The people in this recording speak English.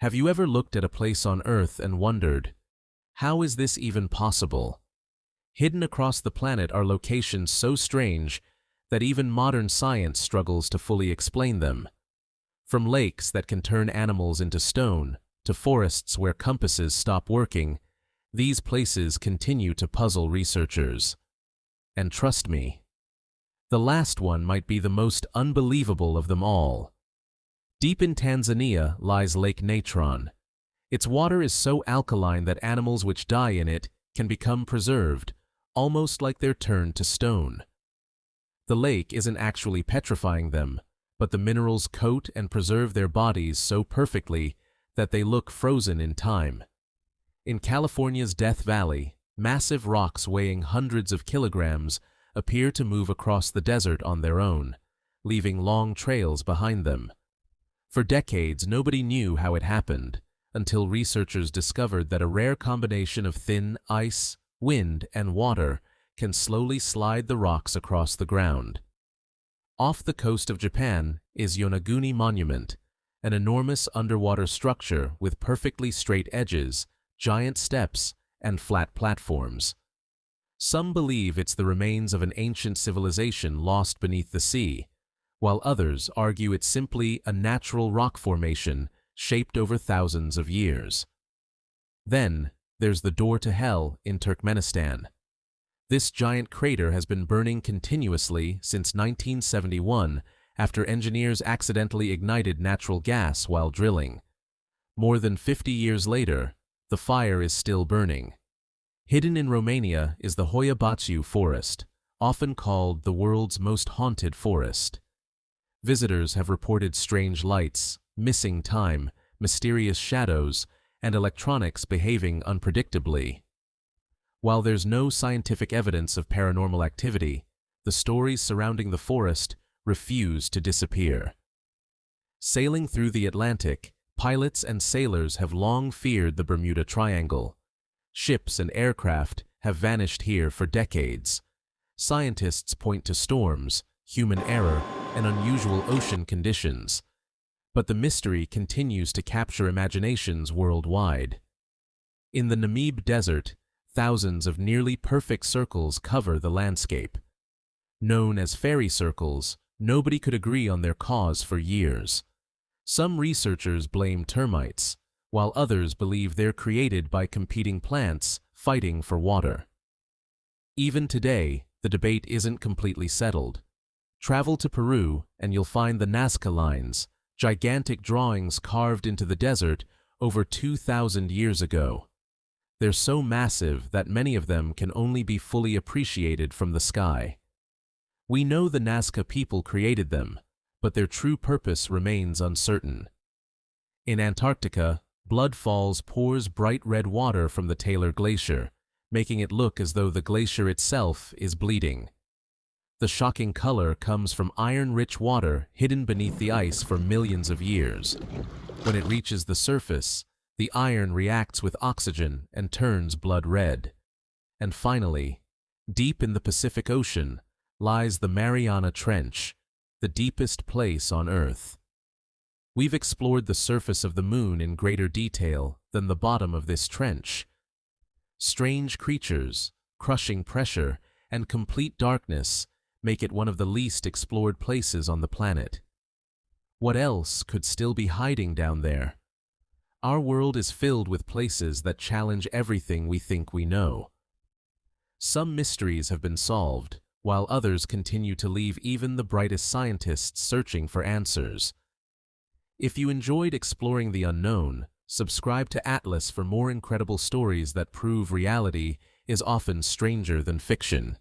Have you ever looked at a place on Earth and wondered, how is this even possible? Hidden across the planet are locations so strange that even modern science struggles to fully explain them. From lakes that can turn animals into stone, to forests where compasses stop working, these places continue to puzzle researchers. And trust me, the last one might be the most unbelievable of them all. Deep in Tanzania lies Lake Natron. Its water is so alkaline that animals which die in it can become preserved, almost like they're turned to stone. The lake isn't actually petrifying them, but the minerals coat and preserve their bodies so perfectly that they look frozen in time. In California's Death Valley, massive rocks weighing hundreds of kilograms appear to move across the desert on their own, leaving long trails behind them. For decades, nobody knew how it happened, until researchers discovered that a rare combination of thin ice, wind, and water can slowly slide the rocks across the ground. Off the coast of Japan is Yonaguni Monument, an enormous underwater structure with perfectly straight edges, giant steps, and flat platforms. Some believe it's the remains of an ancient civilization lost beneath the sea, while others argue it's simply a natural rock formation shaped over thousands of years. Then, there's the Door to Hell in Turkmenistan. This giant crater has been burning continuously since 1971 after engineers accidentally ignited natural gas while drilling. More than 50 years later, the fire is still burning. Hidden in Romania is the Hoia Baciu forest, often called the world's most haunted forest. Visitors have reported strange lights, missing time, mysterious shadows, and electronics behaving unpredictably. While there's no scientific evidence of paranormal activity, the stories surrounding the forest refuse to disappear. Sailing through the Atlantic, pilots and sailors have long feared the Bermuda Triangle. Ships and aircraft have vanished here for decades. Scientists point to storms, human error, and unusual ocean conditions. But the mystery continues to capture imaginations worldwide. In the Namib Desert, thousands of nearly perfect circles cover the landscape. Known as fairy circles, nobody could agree on their cause for years. Some researchers blame termites, while others believe they're created by competing plants fighting for water. Even today, the debate isn't completely settled. Travel to Peru and you'll find the Nazca Lines, gigantic drawings carved into the desert over 2,000 years ago. They're so massive that many of them can only be fully appreciated from the sky. We know the Nazca people created them, but their true purpose remains uncertain. In Antarctica, Blood Falls pours bright red water from the Taylor Glacier, making it look as though the glacier itself is bleeding. The shocking color comes from iron-rich water hidden beneath the ice for millions of years. When it reaches the surface, the iron reacts with oxygen and turns blood red. And finally, deep in the Pacific Ocean, lies the Mariana Trench, the deepest place on Earth. We've explored the surface of the Moon in greater detail than the bottom of this trench. Strange creatures, crushing pressure, and complete darkness make it one of the least explored places on the planet. What else could still be hiding down there? Our world is filled with places that challenge everything we think we know. Some mysteries have been solved, while others continue to leave even the brightest scientists searching for answers. If you enjoyed exploring the unknown, subscribe to Atlas for more incredible stories that prove reality is often stranger than fiction.